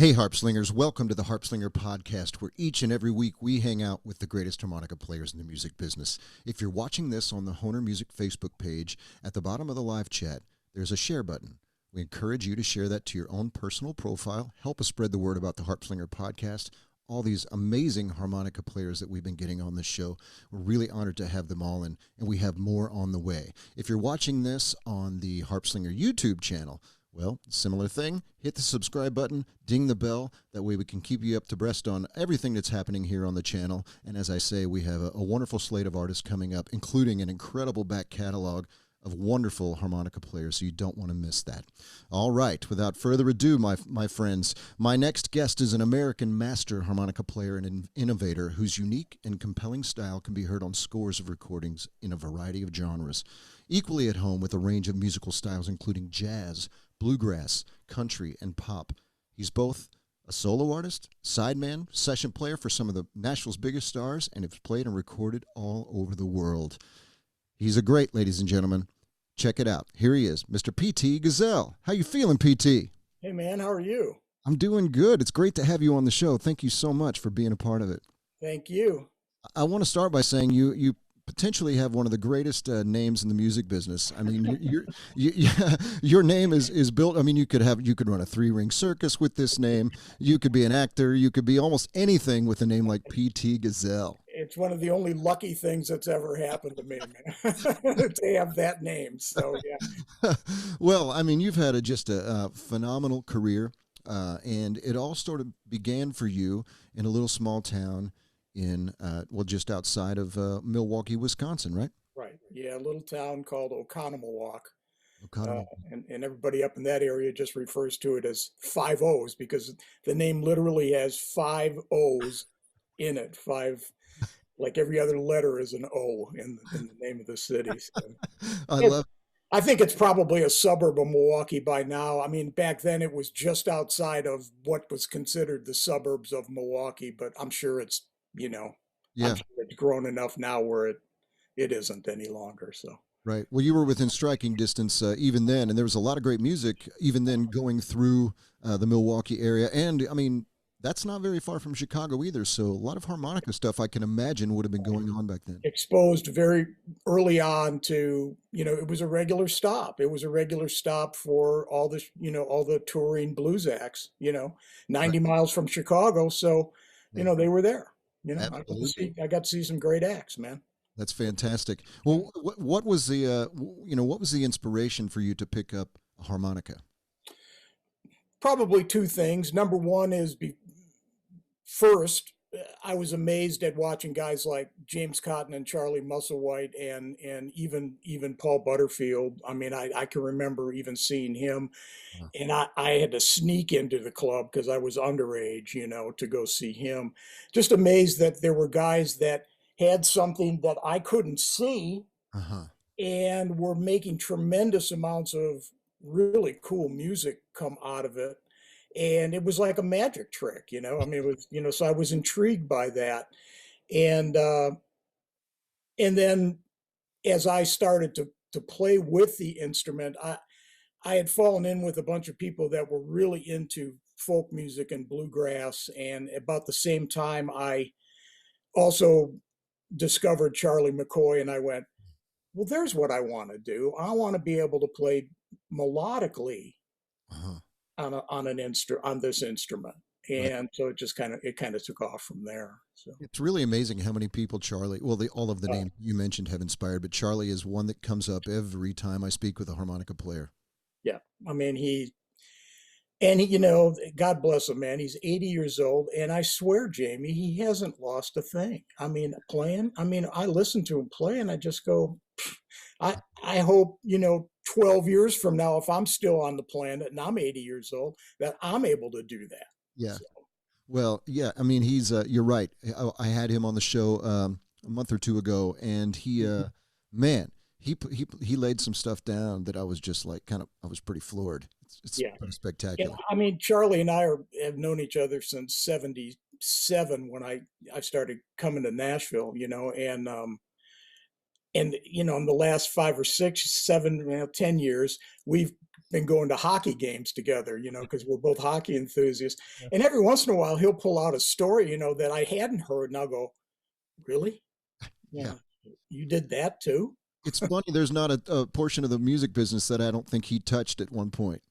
Hey, Harpslingers, welcome to the Harpslinger Podcast, where each and every week we hang out with the greatest harmonica players in the music business. If you're watching this on the Honer Music Facebook page, at the bottom of the live chat, there's a share button. We encourage you to share that to your own personal profile. Help us spread the word about the Harpslinger Podcast. All these amazing harmonica players that we've been getting on this show. We're really honored to have them all, and we have more on the way. If you're watching this on the Harpslinger YouTube channel, well, similar thing. Hit the subscribe button, ding the bell. That way we can keep you up to breast on everything that's happening here on the channel. And as I say, we have a wonderful slate of artists coming up, including an incredible back catalog of wonderful harmonica players, so you don't want to miss that. All right, without further ado, my friends, my next guest is an American master harmonica player and an innovator whose unique and compelling style can be heard on scores of recordings in a variety of genres. Equally at home with a range of musical styles including jazz, bluegrass, country, and pop. He's both a solo artist, sideman, session player for some of the Nashville's biggest stars, and has played and recorded all over the world. He's a great, ladies and gentlemen. Check it out. Here he is, Mr. P.T. Gazell. How you feeling, P.T.? Hey, man, how are you? I'm doing good. It's great to have you on the show. Thank you so much for being a part of it. Thank you. I want to start by saying you potentially have one of the greatest names in the music business. I mean, your name is built. I mean, you could run a 3-ring circus with this name. You could be an actor. You could be almost anything with a name like P.T. Gazell. It's one of the only lucky things that's ever happened to me, man, to have that name. So, yeah. Well, I mean, you've had just a phenomenal career, and it all sort of began for you in a little small town in, just outside of Milwaukee, Wisconsin, right? Right. Yeah, a little town called Oconomowoc. Oconomowoc. And everybody up in that area just refers to it as 5 O's because the name literally has 5 O's in it. 5, like every other letter is an O in the name of the city. So. I think it's probably a suburb of Milwaukee by now. I mean, back then it was just outside of what was considered the suburbs of Milwaukee, but I'm sure it's, I'm sure it's grown enough now where it isn't any longer. So. Right. Well, you were within striking distance even then, and there was a lot of great music even then going through the Milwaukee area. And, I mean, that's not very far from Chicago either, so a lot of harmonica stuff I can imagine would have been going on back then. Exposed very early on to, it was a regular stop. It was a regular stop for all the, all the touring blues acts, 90 miles from Chicago. So, they were there. I got to see some great acts, man. That's fantastic. Well, what was the inspiration for you to pick up a harmonica? Probably 2 things. Number one is first, I was amazed at watching guys like James Cotton and Charlie Musselwhite and even Paul Butterfield. I mean, I can remember even seeing him, and I had to sneak into the club because I was underage, to go see him. Just amazed that there were guys that had something that I couldn't see and were making tremendous amounts of really cool music come out of it. And it was like a magic trick, I mean, it was, so I was intrigued by that. And then as I started to play with the instrument, I had fallen in with a bunch of people that were really into folk music and bluegrass. And about the same time, I also discovered Charlie McCoy, and I went, well, there's what I want to do. I want to be able to play melodically on this instrument, and so it kind of took off from there. So it's really amazing how many people all of the names you mentioned have inspired, but Charlie is one that comes up every time I speak with a harmonica player. Yeah, I mean he, God bless him, man. He's 80 years old, and I swear, Jamie, he hasn't lost a thing. I mean, playing. I mean, I listen to him play, and I just go, I hope 12 years from now, if I'm still on the planet and I'm 80 years old, that I'm able to do that. Yeah. So. Well, yeah. I mean, he's. You're right. I had him on the show a month or 2 ago, and he, man, he laid some stuff down that I was just like I was pretty floored. It's pretty spectacular. Yeah, I mean, Charlie and I have known each other since '77 when I started coming to Nashville, and in the last 5 or 6, 7, 10 years, we've been going to hockey games together, because we're both hockey enthusiasts. Yeah. And every once in a while, he'll pull out a story, that I hadn't heard. And I'll go, really? Yeah. You did that too? It's funny. There's not a portion of the music business that I don't think he touched at one point.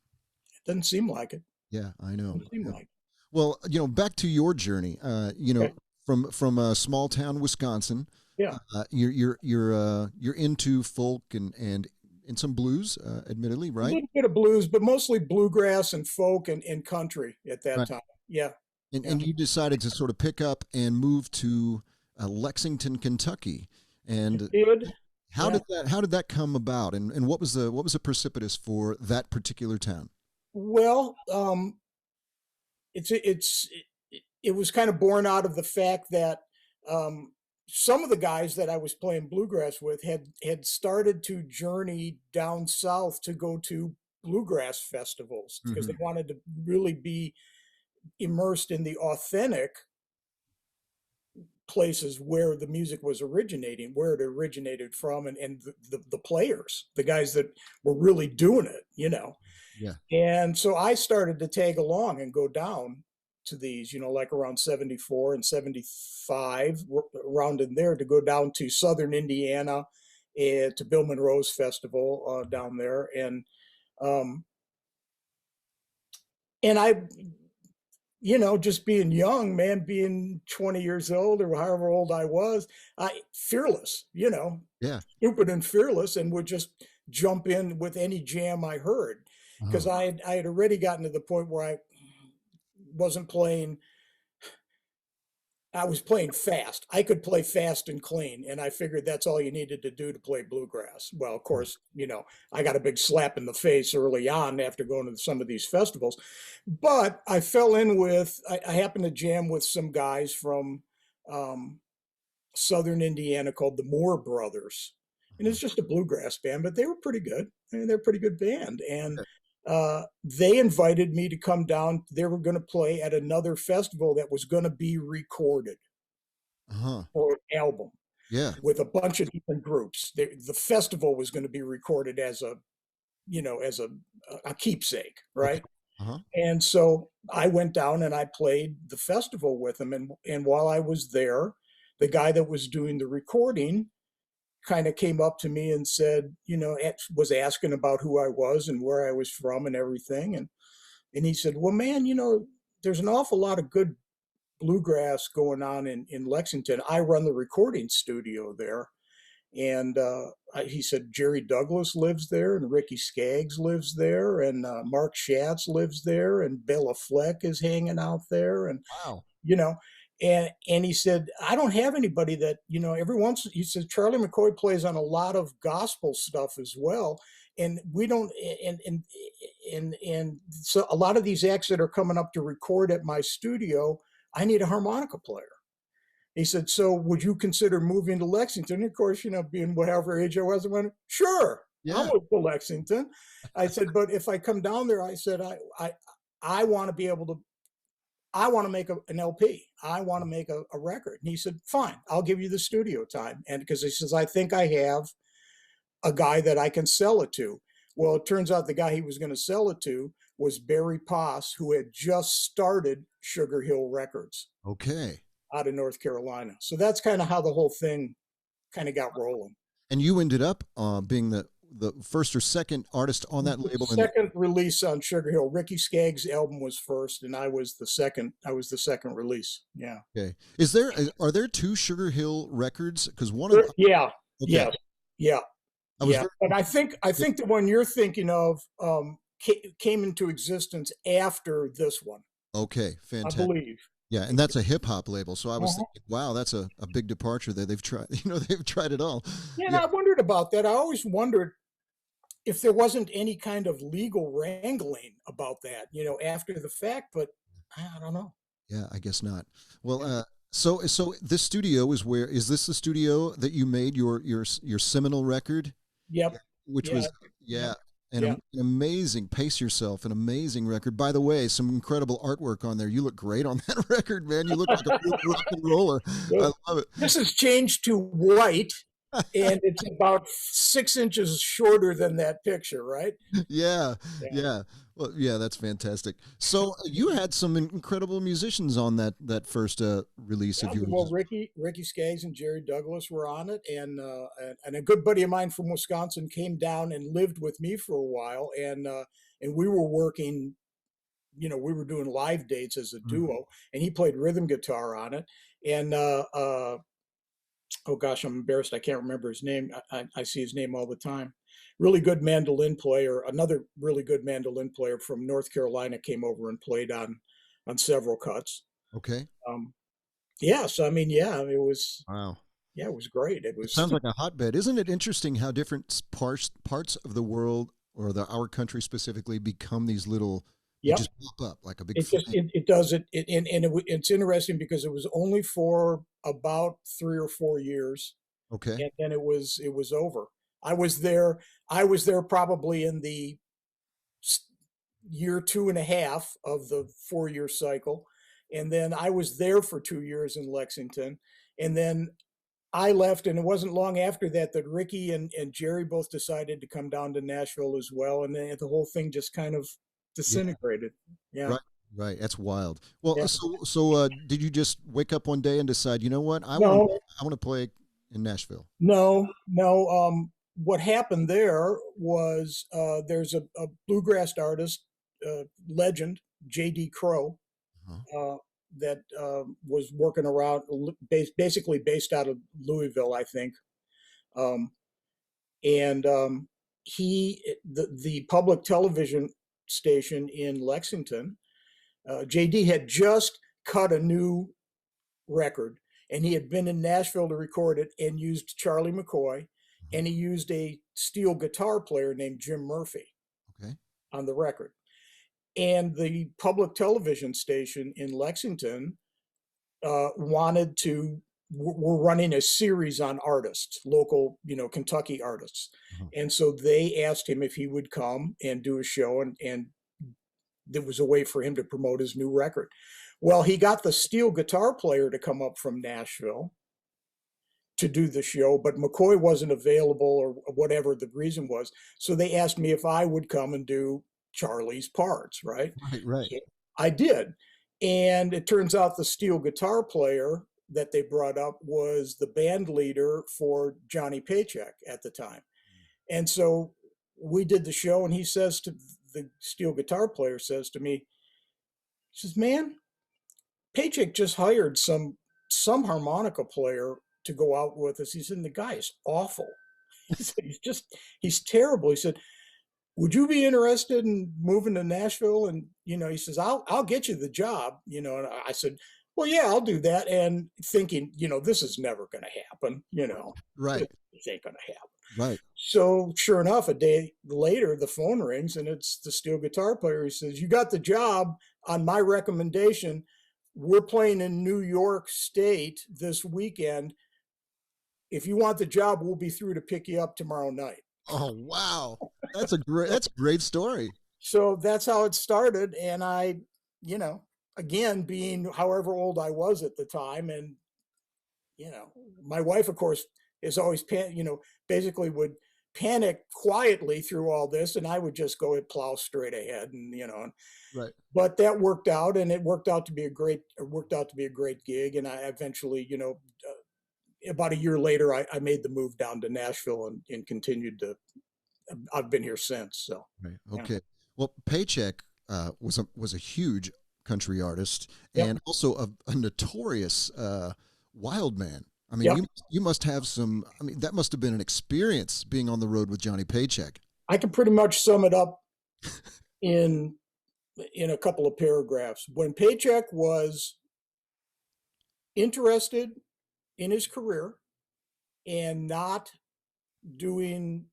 It doesn't seem like it. Yeah, I know. Doesn't seem like it. Well, back to your journey, okay. From a small town, Wisconsin. Yeah. You're into folk and some blues, admittedly, right? A little bit of blues, but mostly bluegrass and folk and country at that time. Yeah. And you decided to sort of pick up and move to Lexington, Kentucky. And how did that come about? And what was the precipitous for that particular town? Well, it was kind of born out of the fact that some of the guys that I was playing bluegrass with had started to journey down south to go to bluegrass festivals because they wanted to really be immersed in the authentic places where the music was originating, where it originated from, and the players, the guys that were really doing it, Yeah. And so I started to tag along and go down to these, like around 74 and 75, around in there, to go down to Southern Indiana to Bill Monroe's festival down there. And I, just being young, man, being 20 years old or however old I was, fearless, yeah, stupid and fearless, and would just jump in with any jam I heard. Because I had already gotten to the point where I wasn't playing. I was playing fast. I could play fast and clean, and I figured that's all you needed to do to play bluegrass. Well, of course, I got a big slap in the face early on after going to some of these festivals. But I fell in with, I happened to jam with some guys from Southern Indiana called the Moore Brothers. And it's just a bluegrass band, but they were pretty good. I mean, they're a pretty good band. And they invited me to come down. They were going to play at another festival that was going to be recorded for an album. Yeah. With a bunch of different groups. The festival was going to be recorded as a keepsake, right? And so I went down and I played the festival with them. And while I was there, the guy that was doing the recording kind of came up to me and said, was asking about who I was and where I was from and everything. And he said, well, man, there's an awful lot of good bluegrass going on in Lexington. I run the recording studio there. And he said, Jerry Douglas lives there, and Ricky Skaggs lives there, and Mark Schatz lives there, and Bela Fleck is hanging out there. And, wow. And he said, I don't have anybody that, he said, Charlie McCoy plays on a lot of gospel stuff as well. And we don't, and so a lot of these acts that are coming up to record at my studio, I need a harmonica player. He said, so would you consider moving to Lexington? And of course, being whatever age I was, I went, sure, yeah. I'll move to Lexington. I said, but if I come down there, I said, I want to be able to, I want to make an LP. I want to make a record. And he said, fine, I'll give you the studio time. And because he says, I think I have a guy that I can sell it to. Well, it turns out the guy he was going to sell it to was Barry Poss, who had just started Sugar Hill Records. Okay. Out of North Carolina. So that's kind of how the whole thing kind of got rolling. And you ended up being the first or second artist on that label. Second release on Sugar Hill. Ricky Skaggs' album was first, and I was the second release. Yeah. Okay. Are there two Sugar Hill records? Because one of them. Yeah. Okay. Yeah. But I think the one you're thinking of came into existence after this one. Okay. Fantastic. I believe. Yeah, and that's a hip hop label. So I was thinking, wow, that's a big departure there. They've tried it all. Yeah, and I wondered about that. I always wondered if there wasn't any kind of legal wrangling about that, after the fact, but I don't know. Yeah, I guess not. Well, so this studio is this the studio that you made your seminal record? Yep. Which was an amazing, Pace Yourself, an amazing record. By the way, some incredible artwork on there. You look great on that record, man. You look like a rock and roller. I love it. This has changed to white and it's about 6 inches shorter than that picture, right? Yeah, Yeah. yeah. Well, yeah, that's fantastic. So you had some incredible musicians on that first release Yeah, of yours. well, Ricky Skaggs and Jerry Douglas were on it, and a good buddy of mine from Wisconsin came down and lived with me for a while, and we were working. We were doing live dates as a Mhm. duo, and he played rhythm guitar on it. And oh gosh, I'm embarrassed. I can't remember his name. I see his name all the time. Really good mandolin player. Another really good mandolin player from North Carolina came over and played on several cuts. Okay. Um, yeah, so I mean, yeah, it was Wow. yeah, it was great. It It was sounds like a hotbed. Isn't it interesting how different parts of the world or our country specifically become these little, they yep. just pop up like a big It just flame. it does it and it's interesting because it was only for about 3 or 4 years, Okay. and then it was over. I was there. I was there probably in the year 2.5 of the 4 year cycle, and then I was there for 2 years in Lexington, and then I left, and it wasn't long after that that Ricky and Jerry both decided to come down to Nashville as well, and then the whole thing just kind of Yeah. disintegrated. Yeah, Right. Right. That's wild. Well, yeah. so did you just wake up one day and decide, you know what, No, I want to play in Nashville? no, no. What happened there was there's a bluegrass artist, legend, J.D. Crowe, Uh-huh. uh, that was working around, basically based out of Louisville, I think. Um, and the public television station in Lexington, JD had just cut a new record, and he had been in Nashville to record it and used Charlie McCoy, Uh-huh. and he used a steel guitar player named Jim Murphy Okay. on the record. And the public television station in Lexington wanted to were running a series on artists, local, Kentucky artists. Uh-huh. And so they asked him if he would come and do a show, and there was a way for him to promote his new record. Well, he got the steel guitar player to come up from Nashville to do the show, but McCoy wasn't available or whatever the reason was. So they asked me if I would come and do Charlie's parts, right? Right. Right. So I did. And it turns out the steel guitar player that they brought up was the band leader for Johnny Paycheck at the time. And so we did the show, and he says to the steel guitar player, says to me, he says, "Man, Paycheck just hired some harmonica player to go out with us." He said, "The guy is awful." He said, he's terrible. He said, "Would you be interested in moving to Nashville?" And he says, "I'll get you the job." And I said, "Well, yeah, I'll do that." And thinking, this is never going to happen. Right. This ain't going to happen. Right. So sure enough, a day later, the phone rings, and it's the steel guitar player. He says, "You got the job on my recommendation. We're playing in New York State this weekend. If you want the job, we'll be through to pick you up tomorrow night." Oh, wow. That's a great story. So that's how it started. And I, you know, again, being however old I was at the time, and, my wife, of course, is always, basically would panic quietly through all this. And I would just go and plow straight ahead, Right. but that worked out, and it worked out to be a great gig. And I eventually, about a year later, I made the move down to Nashville, and continued to, I've been here since. So, Right. yeah. Okay. Well, Paycheck was a huge country artist Yep. and also a notorious wild man. I mean, Yep. you must have some. I mean, that must have been an experience being on the road with Johnny Paycheck. I can pretty much sum it up in a couple of paragraphs. When Paycheck was interested in his career and not doing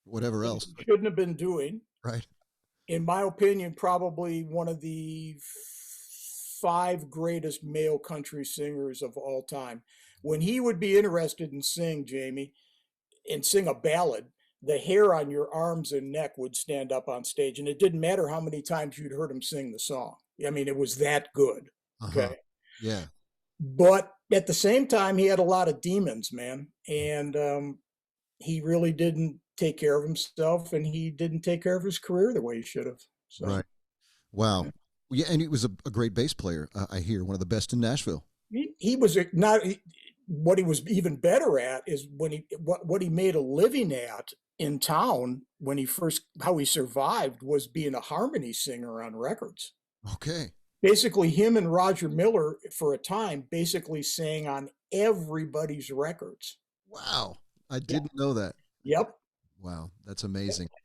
Whatever things else. he shouldn't have been doing, Right. in my opinion, probably one of the five greatest male country singers of all time. When he would be interested in Jamie, and sing a ballad, the hair on your arms and neck would stand up on stage, and it didn't matter how many times you'd heard him sing the song. I mean, it was that good. Uh huh. Okay. Yeah. but at the same time, he had a lot of demons, man. And he really didn't take care of himself, and he didn't take care of his career the way he should have. So, Right. Wow. Yeah, and he was a great bass player. I hear one of the best in Nashville. he was not. What he was even better at is when what he made a living at in town when he first, how he survived was being a harmony singer on records. Okay. Basically, him and Roger Miller for a time basically sang on everybody's records. Wow. I didn't know that. Yep. Wow. That's amazing. Yep.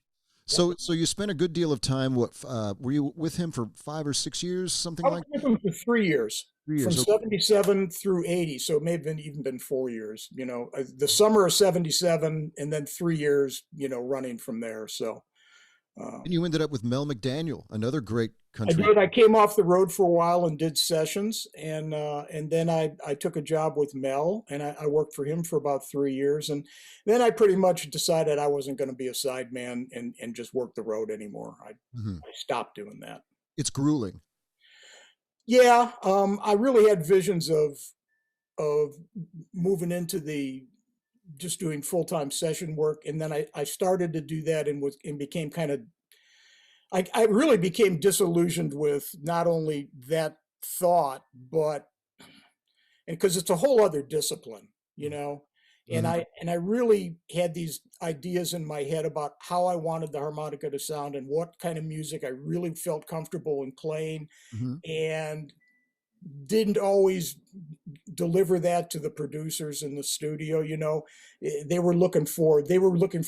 So you spent a good deal of time. What were you with him for 5 or 6 years, something I like was with him for 3 years. 3 years? From 77 through 80. So it may have even been 4 years, the summer of 77 and then 3 years, running from there. So. And you ended up with Mel McDaniel, another great country. I did. I came off the road for a while and did sessions, and then I took a job with Mel, and I worked for him for about 3 years, and then I pretty much decided I wasn't going to be a sideman and just work the road anymore. I stopped doing that. It's grueling. Yeah, I really had visions of moving into the just doing full-time session work, and then I started to do that and became kind of. I really became disillusioned with not only that thought, but because it's a whole other discipline, and I really had these ideas in my head about how I wanted the harmonica to sound and what kind of music I really felt comfortable in playing, and didn't always deliver that to the producers in the studio. They were looking for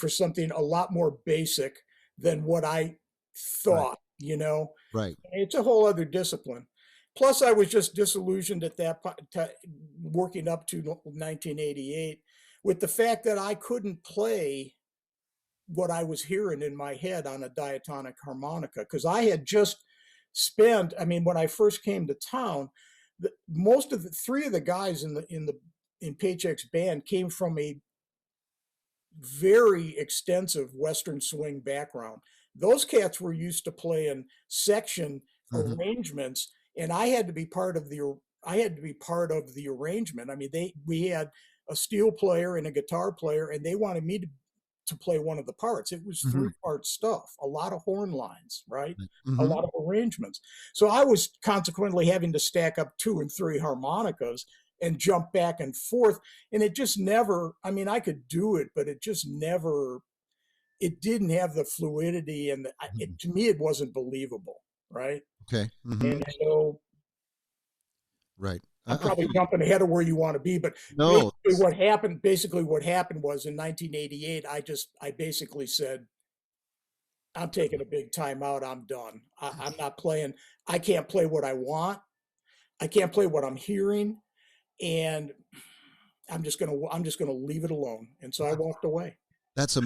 something a lot more basic than what I thought. Right. It's a whole other discipline. Plus, I was just disillusioned at that working up to 1988 with the fact that I couldn't play what I was hearing in my head on a diatonic harmonica, because I had just spent. I mean, when I first came to town, most of the three of the guys in Paycheck's band came from a very extensive Western swing background. Those cats were used to playing section arrangements, and I had to be part of the arrangement. I mean, we had a steel player and a guitar player, and they wanted me to play one of the parts. It was 3-part stuff, a lot of horn lines, right? A lot of arrangements. So I was consequently having to stack up 2 and 3 harmonicas and jump back and forth. And it just never, I mean, I could do it, but it just never, it didn't have the fluidity, and to me, it wasn't believable, right? Okay. And so, right. I'm probably jumping ahead of where you want to be, but no. basically what happened was in 1988, I basically said, I'm taking a big time out. I'm done. I'm not playing. I can't play what I want. I can't play what I'm hearing. And I'm just going to leave it alone. And so I walked away. That's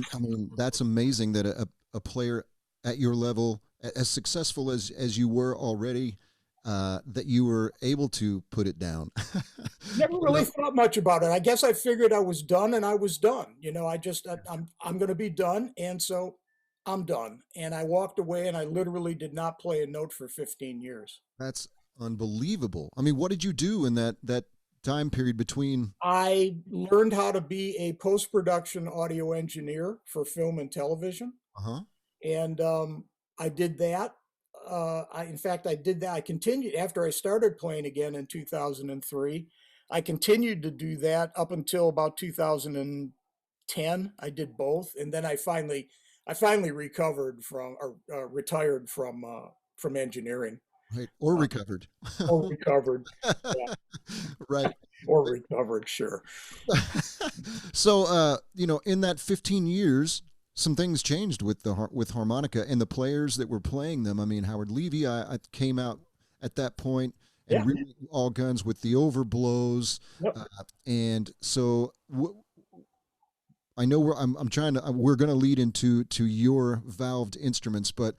amazing that a player at your level, as successful as you were already, that you were able to put it down. Never really thought much about it. I guess I figured I was done, and I was done. I'm going to be done. And so I'm done. And I walked away, and I literally did not play a note for 15 years. That's unbelievable. I mean, what did you do in that time period between? I learned how to be a post-production audio engineer for film and television. And I did that. I did that. I continued after I started playing again in 2003. I continued to do that up until about 2010. I did both. And then I finally recovered retired from engineering. Right. Or recovered. Or recovered. Yeah. Right. Or recovered, sure. So, in that 15 years, some things changed with harmonica and the players that were playing them. I mean, Howard Levy, I came out at that point and really all guns with the overblows. Yep. And so I know we're going to lead into your valved instruments, but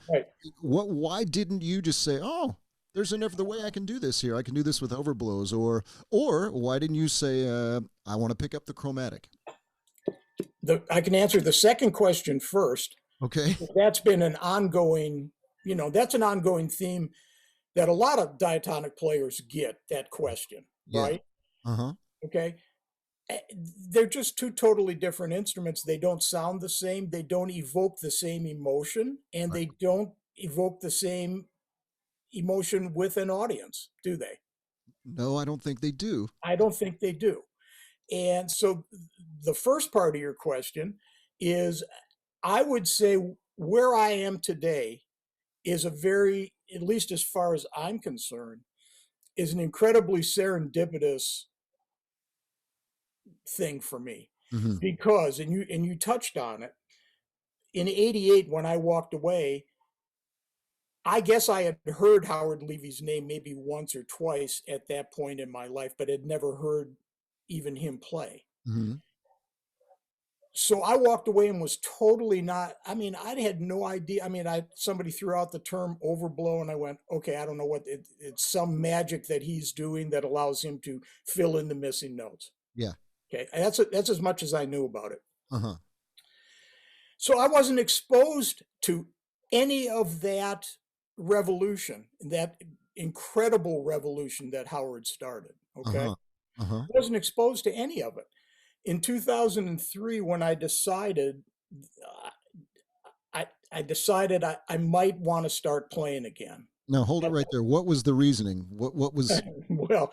why didn't you just say, oh, there's another way I can do this here. I can do this with overblows, or why didn't you say, I want to pick up the chromatic? I can answer the second question first. Okay. That's been an ongoing, that's an ongoing theme that a lot of diatonic players get, that question, right? Uh-huh. Okay. They're just two totally different instruments. They don't sound the same. They don't evoke the same emotion, and Right. they don't evoke the same emotion with an audience, do they? No, I don't think they do. I don't think they do. And so the first part of your question is I would say where I am today is a very, at least as far as I'm concerned, is an incredibly serendipitous thing for me. Mm-hmm. Because, and you touched on it, in '88 when I walked away, I guess I had heard Howard Levy's name maybe once or twice at that point in my life, but had never heard even him play. Mm-hmm. So I walked away and was totally not, I mean, I had no idea. I mean, somebody threw out the term overblow and I went, okay, I don't know what it's some magic that he's doing that allows him to fill in the missing notes. Yeah. Okay. That's as much as I knew about it. Uh-huh. So I wasn't exposed to any of that revolution, that incredible revolution that Howard started. Okay. Uh-huh. Uh-huh. I wasn't exposed to any of it. In 2003, when I decided, I decided I might want to start playing again. Now hold it right there. What was the reasoning? What was Well,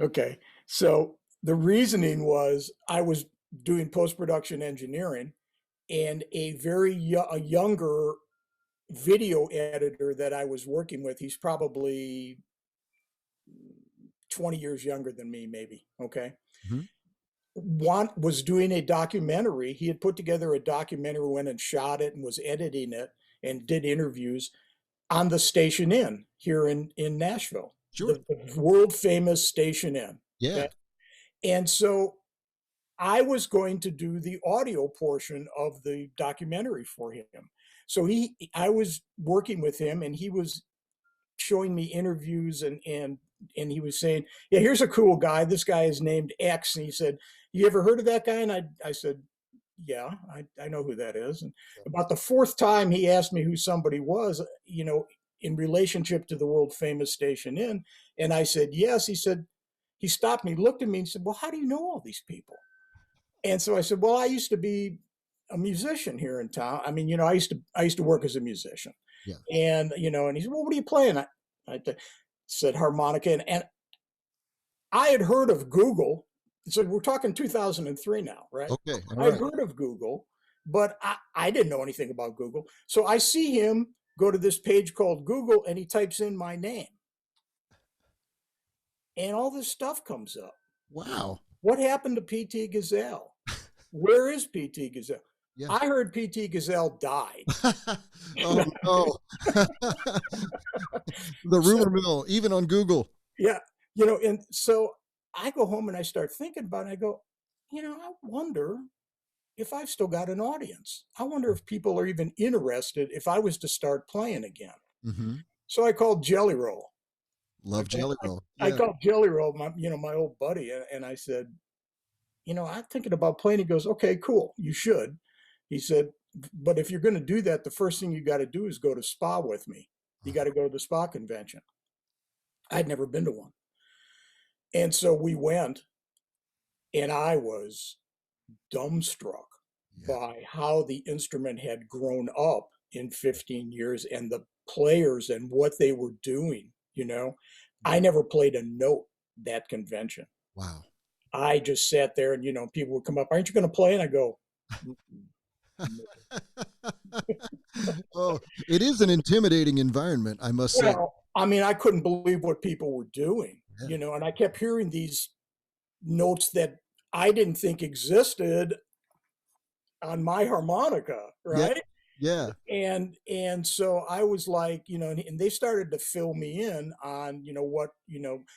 okay. So the reasoning was I was doing post-production engineering, and a younger video editor that I was working with, he's probably 20 years younger than me, maybe. Okay. Mhm. Was doing a documentary. He had put together a documentary, went and shot it and was editing it and did interviews on the Station Inn here in Nashville, Sure. the world famous Station Inn. Yeah. Okay? And so I was going to do the audio portion of the documentary for him. So I was working with him, and he was showing me interviews, and he was saying, yeah, here's a cool guy. This guy is named X. And he said, you ever heard of that guy? And I said, yeah, I know who that is. And about the fourth time he asked me who somebody was, in relationship to the world famous Station Inn. And I said, yes. He said, he stopped me, looked at me and said, well, how do you know all these people? And so I said, well, I used to be a musician here in town. I mean, I used to work as a musician. Yeah. And, and he said, well, what are you playing? I said harmonica. And I had heard of Google. So we're talking 2003 now, right? Okay. All I'd right. heard of Google, but I didn't know anything about Google. So I see him go to this page called Google, and he types in my name. And all this stuff comes up. Wow. What happened to P.T. Gazell? Where is P.T. Gazell? Yeah. I heard P.T. Gazell died. Oh, no. The rumor mill, even on Google. Yeah. And so I go home and I start thinking about it. I go, I wonder if I've still got an audience. I wonder if people are even interested if I was to start playing again. Mm-hmm. So I called Jelly Roll. Love Jelly Roll. I called Jelly Roll, my old buddy, and I said, I'm thinking about playing. He goes, okay, cool, you should. He said, but if you're going to do that, the first thing you got to do is go to SPA with me. You got to go to the SPA convention. I'd never been to one. And so we went, and I was dumbstruck by how the instrument had grown up in 15 years and the players and what they were doing. I never played a note that convention. Wow. I just sat there, and people would come up, aren't you going to play? And I go, Oh, it is an intimidating environment, I must say. I mean, I couldn't believe what people were doing, and I kept hearing these notes that I didn't think existed on my harmonica, right? Yeah. And so I was like, and they started to fill me in on,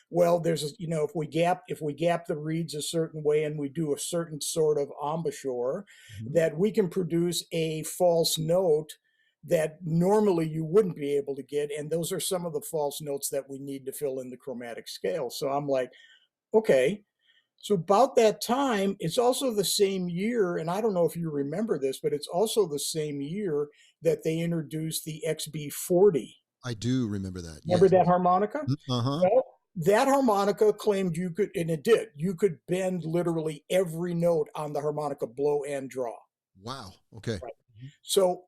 well, there's if we gap the reeds a certain way and we do a certain sort of embouchure, that we can produce a false note that normally you wouldn't be able to get. And those are some of the false notes that we need to fill in the chromatic scale. So I'm like, okay. So about that time, it's also the same year, and I don't know if you remember this, but it's also the same year that they introduced the XB40. I do remember that. Remember that harmonica? Uh-huh. Well, that harmonica claimed you could, and it did, you could bend literally every note on the harmonica, blow and draw. Wow. Okay. Right. So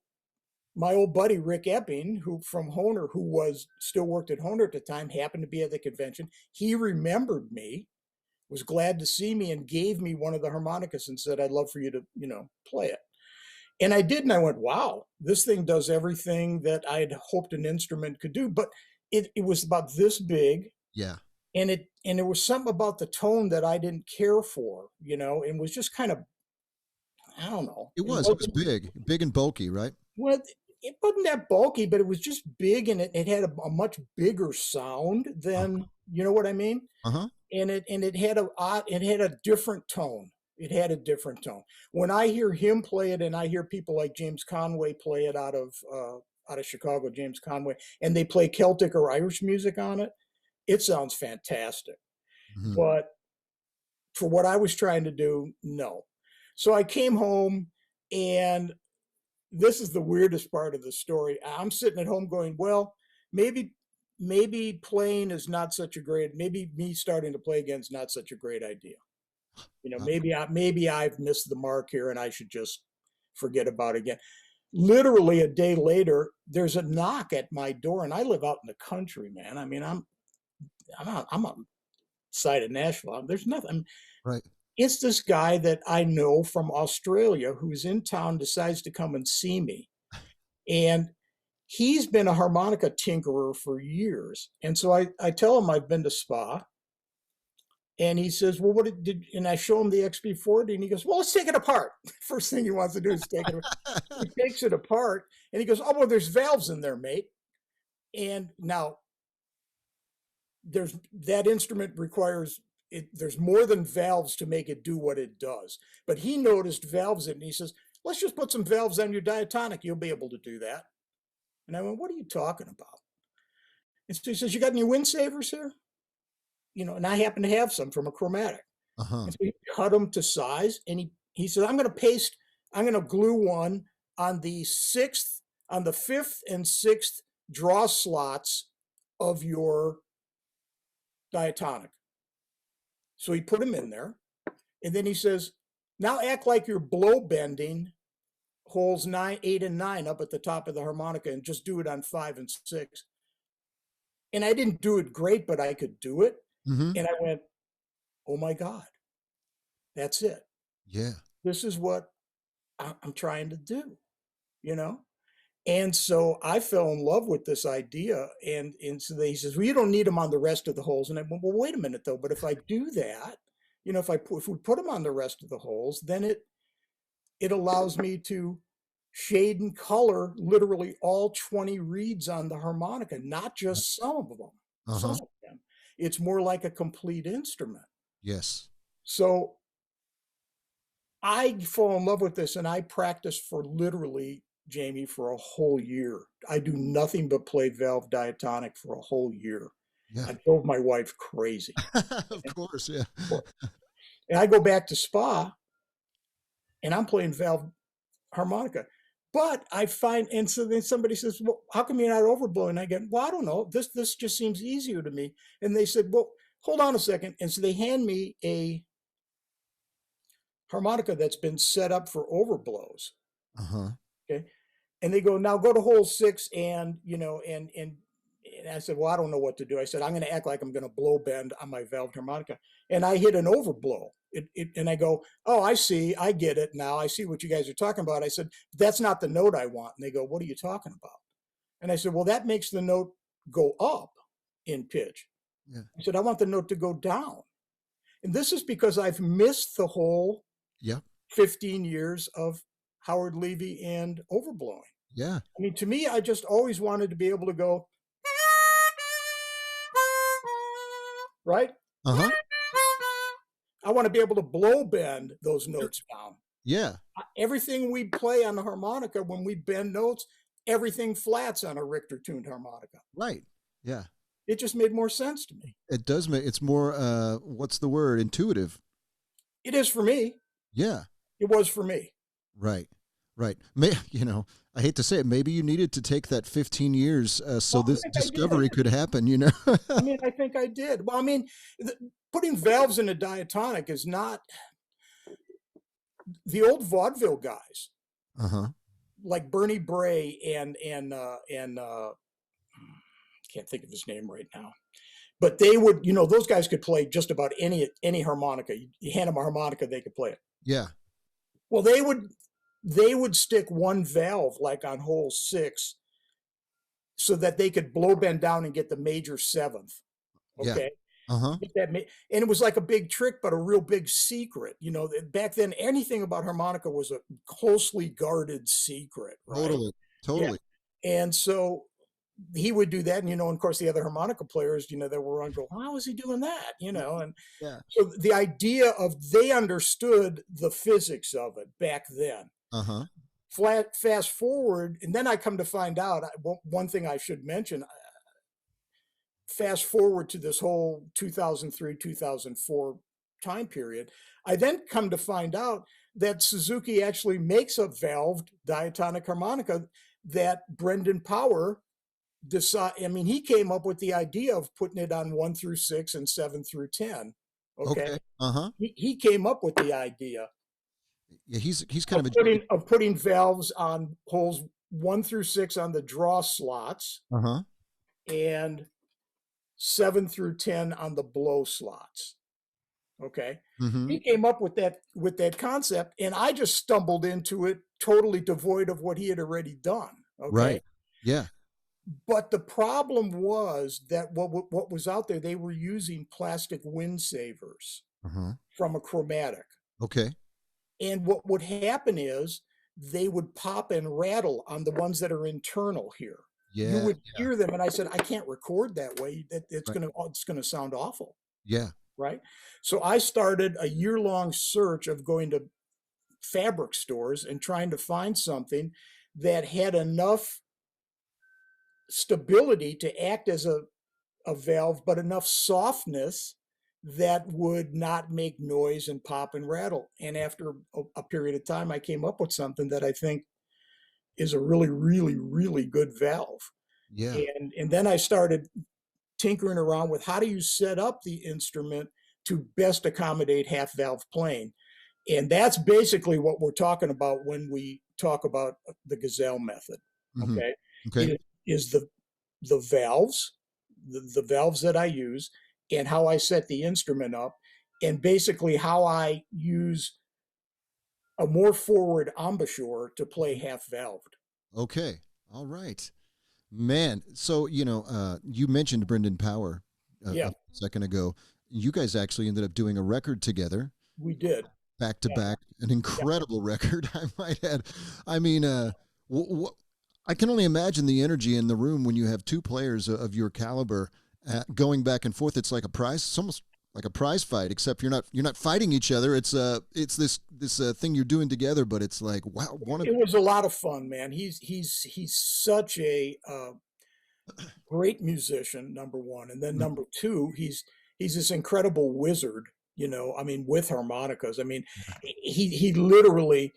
my old buddy Rick Epping, who from Hohner, who was still worked at Hohner at the time, happened to be at the convention. He remembered me, was glad to see me, and gave me one of the harmonicas and said, "I'd love for you to, play it." And I did, and I went, "Wow, this thing does everything that I'd hoped an instrument could do." But it was about this big. Yeah. And there was something about the tone that I didn't care for, and was just kind of, I don't know. It was big and bulky, right? Well, it wasn't that bulky, but it was just big, and it had a much bigger sound than, you know what I mean? Uh-huh. And it had a different tone. It had a different tone. When I hear him play it, and I hear people like James Conway play it out of Chicago, James Conway, and they play Celtic or Irish music on it, it sounds fantastic. Mm-hmm. But for what I was trying to do, no. So I came home, and this is the weirdest part of the story. I'm sitting at home going, well, maybe playing is not such a great, maybe me starting to play again is not such a great idea. Maybe I've missed the mark here, and I should just forget about it again. Literally a day later, there's a knock at my door, and I live out in the country, man. I mean, I'm outside of Nashville. There's nothing. Right. It's this guy that I know from Australia who's in town, decides to come and see me. And he's been a harmonica tinkerer for years. And so I tell him I've been to Spa. And he says, well, and I show him the XB40, and he goes, well, let's take it apart. First thing he wants to do is take it apart. He takes it apart, and he goes, oh, well, there's valves in there, mate. And now, that instrument requires there's more than valves to make it do what it does. But he noticed valves in it, and he says, let's just put some valves on your diatonic. You'll be able to do that. And I went, what are you talking about? And so he says, you got any wind savers here? And I happen to have some from a chromatic. Uh-huh. And so he cut them to size, and he said, I'm going to glue one on the fifth and sixth draw slots of your diatonic. So he put them in there, and then he says, now act like you're blow bending holes 9, 8, and 9 up at the top of the harmonica, and just do it on 5 and 6. And I didn't do it great, but I could do it. Mm-hmm. And I went, oh my God, that's it. Yeah. This is what I'm trying to do, And so I fell in love with this idea. And so he says, well, you don't need them on the rest of the holes. And I went, well, wait a minute, though. But if I do that, if we put them on the rest of the holes, then it allows me to shade and color literally all 20 reeds on the harmonica, not just some of them. Uh-huh. Some of them. It's more like a complete instrument. Yes. So I fall in love with this, and I practice for literally, Jamie, for a whole year. I do nothing but play valve diatonic for a whole year. Yeah. I drove my wife crazy. Of course, yeah. And I go back to Spa, and I'm playing valve harmonica. But I find, and so then somebody says, well, how come you're not overblowing? I get, well, I don't know. This just seems easier to me. And they said, well, hold on a second. And so they hand me a harmonica that's been set up for overblows. Uh-huh. Okay. And they go, now go to hole 6, and I said, well, I don't know what to do. I said, I'm going to act like I'm going to blow bend on my valve harmonica. And I hit an overblow. And I go, oh, I see. I get it now. I see what you guys are talking about. I said, that's not the note I want. And they go, what are you talking about? And I said, well, that makes the note go up in pitch. Yeah. I said, I want the note to go down. And this is because I've missed the whole 15 years of Howard Levy and overblowing. Yeah. I mean, to me, I just always wanted to be able to go, right? Uh-huh. I want to be able to blow bend those notes down. Yeah. Everything we play on the harmonica, when we bend notes, everything flats on a Richter tuned harmonica. Right. Yeah. It just made more sense to me. It does make, it's more, what's the word? Intuitive. It is for me. Yeah. It was for me. Right. Right. I hate to say it, maybe you needed to take that 15 years so Well, I this think I discovery did. could happen, you know? I mean, I think I did. Well, I mean, putting valves in a diatonic is not the old vaudeville guys Uh-huh. like Bernie Bray and can't think of his name right now. But they would, those guys could play just about any harmonica. You hand them a harmonica, they could play it. Yeah. Well, they would stick one valve like on hole 6 so that they could blow bend down and get the major 7th. Yeah. Okay. Uh-huh. And it was like a big trick, but a real big secret. Back then, anything about harmonica was a closely guarded secret, right? Totally. Yeah. Totally. And so he would do that. And, of course, the other harmonica players, that were on go, how is he doing that? And Yeah. so the idea of they understood the physics of it back then. Uh-huh. Fast forward, and then I come to find out, one thing I should mention, fast forward to this whole 2003, 2004 time period, I then come to find out that Suzuki actually makes a valved diatonic harmonica that Brendan Power he came up with the idea of putting it on 1 through 6 and 7 through 10. Okay. Uh-huh. He came up with the idea. Yeah, he's kind of putting valves on holes 1 through 6 on the draw slots. Uh-huh. And 7 through 10 on the blow slots. Okay. Mm-hmm. He came up with that concept, and I just stumbled into it totally devoid of what he had already done. Okay. Right. Yeah. But the problem was that what was out there, they were using plastic wind savers from a chromatic. Okay. And what would happen is they would pop and rattle on the ones that are internal here. Yeah. You would hear them, and I said, I can't record that way. It's Right. gonna sound awful. Yeah. Right. So I started a year-long search of going to fabric stores and trying to find something that had enough stability to act as a valve, but enough softness that would not make noise and pop and rattle. And after a period of time, I came up with something that I think is a really, really, really good valve. Yeah. And then I started tinkering around with how do you set up the instrument to best accommodate half valve playing. And that's basically what we're talking about when we talk about the Gazell method. Mm-hmm. Okay. Okay. It is the valves, the valves that I use, and how I set the instrument up, and basically how I use a more forward embouchure to play half valved. Okay. All right. Man, so, you mentioned Brendan Power a second ago. You guys actually ended up doing a record together. We did. Back to back, an incredible record, I might add. I mean, I can only imagine the energy in the room when you have two players of your caliber going back and forth. It's like it's almost like a prize fight, except you're not fighting each other. It's this thing you're doing together, but it's like, wow. It was a lot of fun, man. He's such a great musician, number one. And then number two, he's this incredible wizard, with harmonicas. He literally,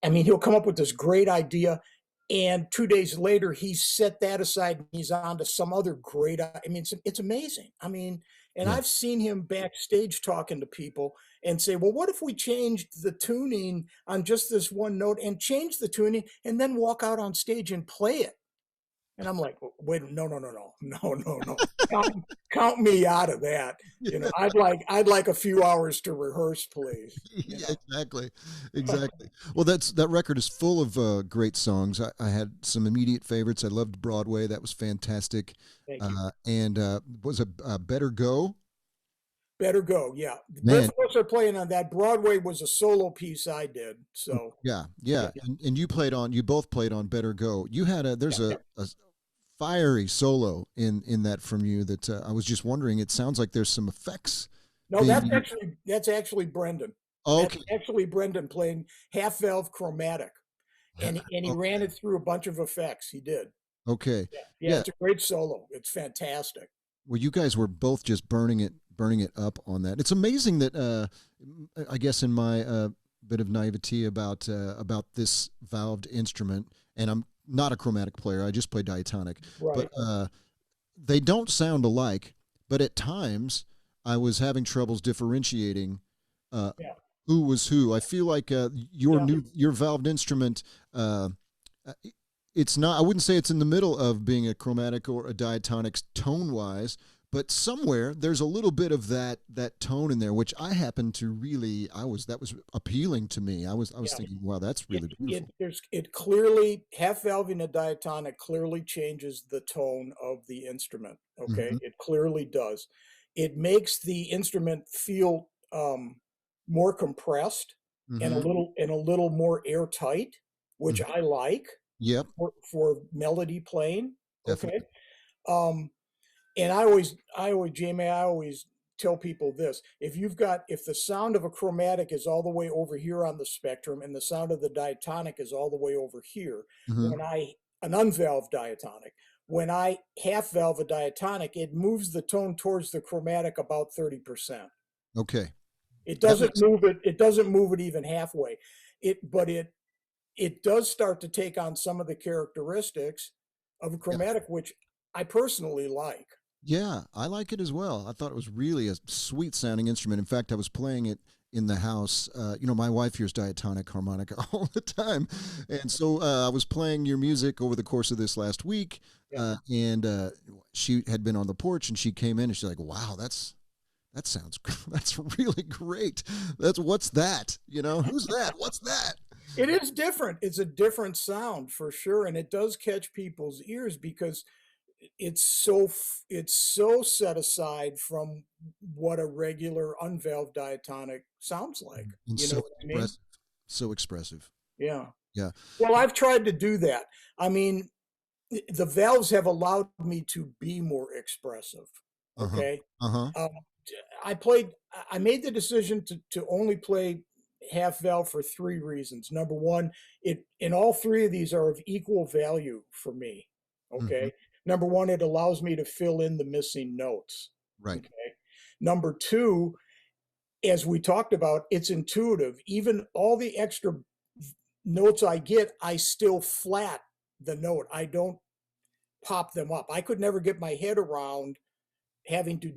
he'll come up with this great idea, and 2 days later, he set that aside and he's on to some other great, it's amazing. And I've seen him backstage talking to people and say, well, what if we changed the tuning on just this one note and change the tuning and then walk out on stage and play it? And I'm like, wait, no. Count me out of that. I'd like a few hours to rehearse, please. Yeah, exactly. Well, that record is full of great songs. I had some immediate favorites. I loved Broadway. That was fantastic. Thank you. And was it Better Go? Better Go, yeah. Man. Both of us are playing on that. Broadway was a solo piece I did. So yeah. And you both played on Better Go. You had a fiery solo in that from you that I was just wondering. It sounds like there's some effects. No, that's actually Brendan. Oh, okay. That's actually Brendan playing half valve chromatic, and he ran it through a bunch of effects. He did. Okay. Yeah, it's a great solo. It's fantastic. Well, you guys were both just burning it up on that. It's amazing that I guess in my bit of naivety about this valved instrument and I'm not a chromatic player. I just play diatonic, Right. but they don't sound alike. But at times, I was having troubles differentiating uh, Yeah. who was who. I feel like Yeah. your valved instrument. Uh, uh, it's not. I wouldn't say it's in the middle of being a chromatic or a diatonic tone wise, but somewhere there's a little bit of that tone in there, which I happen to really. That was appealing to me. I was Yeah. thinking, wow, that's really beautiful. It clearly, half valving a diatonic clearly changes the tone of the instrument. Okay, Hmm. it clearly does. It makes the instrument feel more compressed and Hmm. a little more airtight, which Hmm. I like Yep, for melody playing. Okay. definitely. Um, and Jamie, I always tell people this: if the sound of a chromatic is all the way over here on the spectrum, and the sound of the diatonic is all the way over here, Hmm. when I an unvalved diatonic, when I half valve a diatonic, it moves the tone towards the chromatic about 30%. Okay, It that doesn't makes. move it. It doesn't move it even halfway. It does start to take on some of the characteristics of a Yeah. chromatic, which I personally like. Yeah, I like it as well. I thought it was really a sweet sounding instrument. In fact, I was playing it in the house. My wife hears diatonic harmonica all the time, and so I was playing your music over the course of this last week. Yeah. And she had been on the porch, and she came in, and she's like, "Wow, that sounds that's really great. What's that? Who's that? What's that?" It is different. It's a different sound for sure, and it does catch people's ears because it's so set aside from what a regular unvalved diatonic sounds like. And You know so what I mean? expressive, so expressive. Yeah. Yeah. Well, I've tried to do that. I mean, the valves have allowed me to be more expressive. Uh huh. Okay. Uh huh. Um, I made the decision to only play half valve for three reasons. Number one, in all three of these are of equal value for me. Hmm. Okay. Number one, it allows me to fill in the missing notes. Right. Okay. Number two, as we talked about, it's intuitive. Even all the extra notes I get, I still flat the note. I don't pop them up. I could never get my head around having to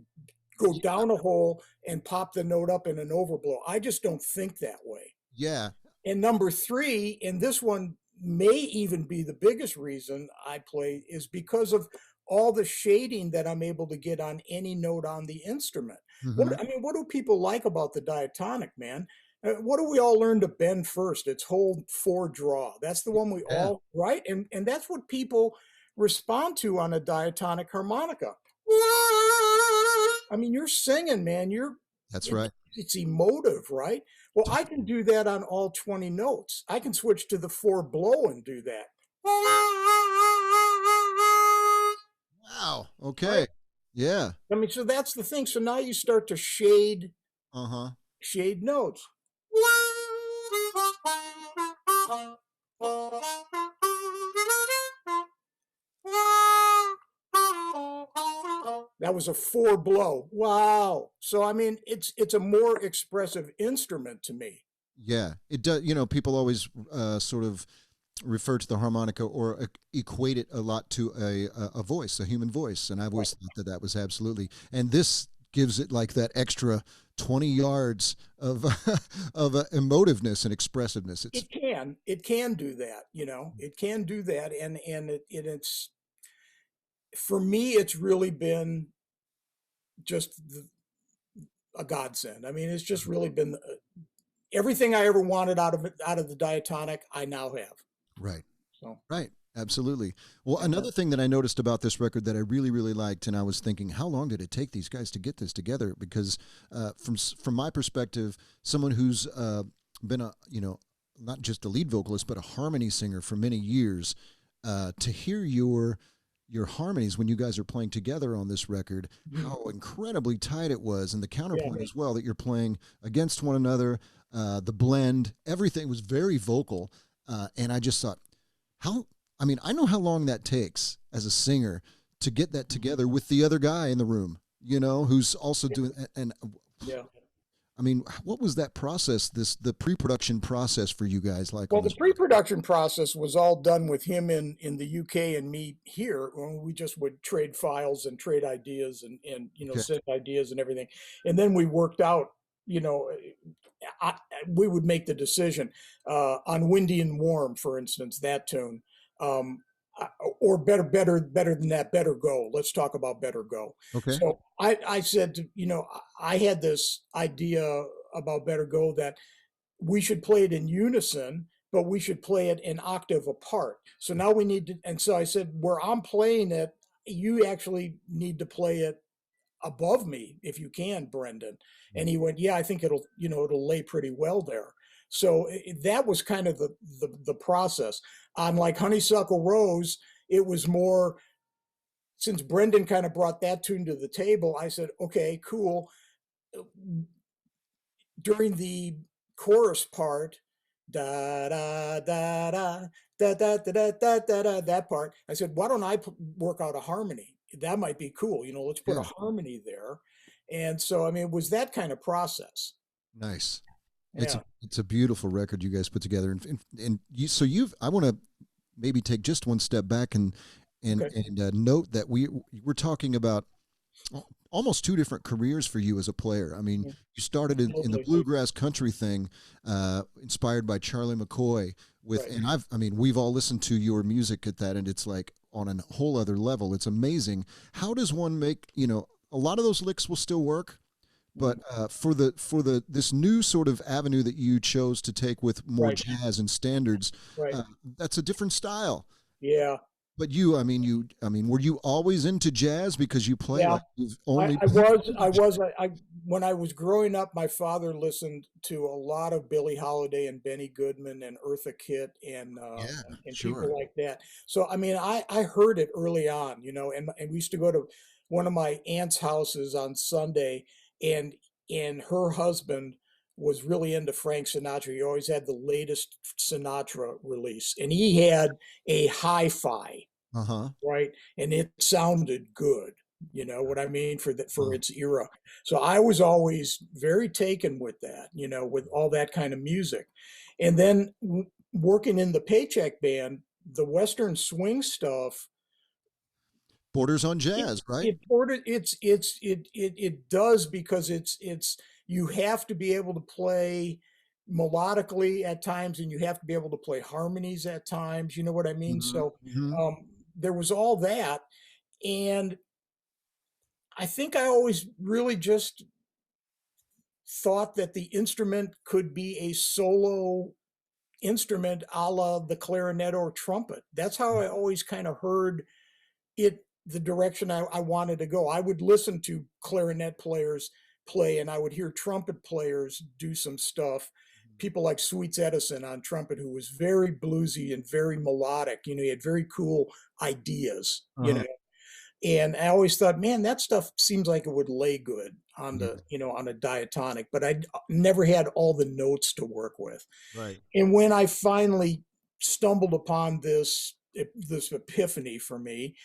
go down a hole and pop the note up in an overblow. I just don't think that way. Yeah. And number three, and this one may even be the biggest reason I play, is because of all the shading that I'm able to get on any note on the instrument. Hmm. What do people like about the diatonic, man? What do we all learn to bend first? It's hold four draw. That's the one we Yeah. all right, and that's what people respond to on a diatonic harmonica. I mean, you're singing, man. That's It, right. it's emotive, right? Well, I can do that on all 20 notes. I can switch to the four blow and do that. Wow. Right? Okay. Yeah. I mean, so that's the thing. So now you start to Uh huh. shade notes. That was a four blow. Wow. So I mean, it's a more expressive instrument to me. Yeah. It does. People always sort of refer to the harmonica or equate it a lot to a voice, a human voice, and I've Right. always thought that was absolutely. And this gives it like that extra 20 yards of of emotiveness and expressiveness. It can do that, it can do that, it's for me, it's really been just a godsend. I mean, it's just really been everything I ever wanted out of the diatonic. I now have. Right. So Right. Absolutely. Well, yeah, another thing that I noticed about this record that I really, really liked, and I was thinking, how long did it take these guys to get this together? Because from my perspective, someone who's been not just a lead vocalist but a harmony singer for many years, to hear your harmonies when you guys are playing together on this record, how incredibly tight it was, and the yeah, counterpoint as well that you're playing against one another, the blend, everything was very vocal, and I just thought, how I mean, I know how long that takes as a singer to get that together with the other guy in the room, who's also doing. And yeah. I mean, what was that process, the pre-production process for you guys like Well, on the this? pre-production process was all done with him in the UK and me here, when we just would trade files and trade ideas and Okay. send ideas and everything, and then we worked out. You know, I, we would make the decision on "Windy and Warm," for instance, that tune, um, or better than that, "Better Go." Let's talk about "Better Go." Okay. So I said, I had this idea about "Better Go" that we should play it in unison, but we should play it an octave apart. So now we need to, and so I said, where I'm playing it, you actually need to play it above me if you can, Brendan. And he went, yeah, I think it'll lay pretty well there. So that was kind of the process. On like Honeysuckle Rose, it was more, since Brendan kind of brought that tune to the table, I said, okay, cool. During the chorus part, da da da da da da da da da da, that part, I said, why don't I work out a harmony? That might be cool. Let's put a Yeah. harmony there. And so, I mean, it was that kind of process. Nice. Yeah. It's a beautiful record you guys put together, and you, so you've, I want to maybe take just one step back Okay. note that we're talking about almost two different careers for you as a player. I mean, you started in the Totally. bluegrass country thing, inspired by Charlie McCoy. Right. And I mean, we've all listened to your music at that, and it's like on a whole other level. It's amazing. How does one make, a lot of those licks will still work, but for this new sort of avenue that you chose to take with more Right. jazz and standards, Right. that's a different style. Yeah. But I mean, were you always into jazz because you play Yeah. like you've I, only I was, I was, when I was growing up, my father listened to a lot of Billie Holiday and Benny Goodman and Eartha Kitt Yeah, and sure. people like that. So, I mean, I heard it early on, and we used to go to one of my aunt's houses on Sunday, and her husband was really into Frank Sinatra. He always had the latest Sinatra release, and he had a hi-fi, Uh-huh. right? And it sounded good. You know what I mean, for Oh, its era. So I was always very taken with that, with all that kind of music. And then working in the Paycheck Band, the Western swing stuff, borders on it jazz, right? it ordered it does, because it's you have to be able to play melodically at times, and you have to be able to play harmonies at times. You know what I mean? Hmm. So Hmm. there was all that, and I think I always really just thought that the instrument could be a solo instrument, a la the clarinet or trumpet. That's how I always kind of heard it, the direction I wanted to go. I would listen to clarinet players play, and I would hear trumpet players do some stuff. People like Sweets Edison on trumpet, who was very bluesy and very melodic. He had very cool ideas, Uh-huh. and I always thought, man, that stuff seems like it would lay good on Yeah, on a diatonic, but I never had all the notes to work with. right. And when I finally stumbled upon this epiphany for me,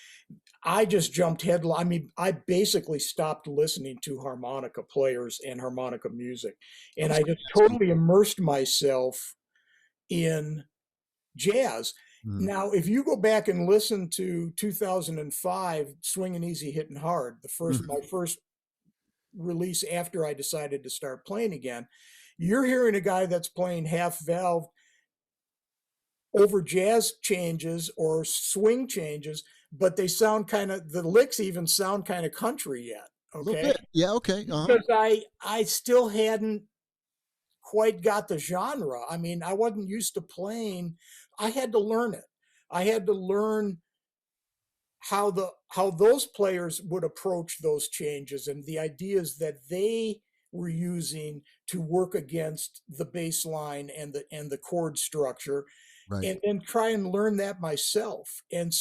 I just jumped headlong. I mean, I basically stopped listening to harmonica players and harmonica music, I and was I going just to ask you. totally immersed myself in jazz. Mhm. Now, if you go back and listen to 2005, "Swingin' Easy, Hitting Hard," my Mhm. first release after I decided to start playing again, you're hearing a guy that's playing half valve over jazz changes or swing changes, but they sound kind of, the licks even sound kind of country yet. A little Okay, bit. Yeah. Okay. Uh-huh. because I still hadn't quite got the genre. I mean, I wasn't used to playing. I had to learn it. I had to learn how those players would approach those changes and the ideas that they were using to work against the bass line and the chord structure, Right. and then try and learn that myself. And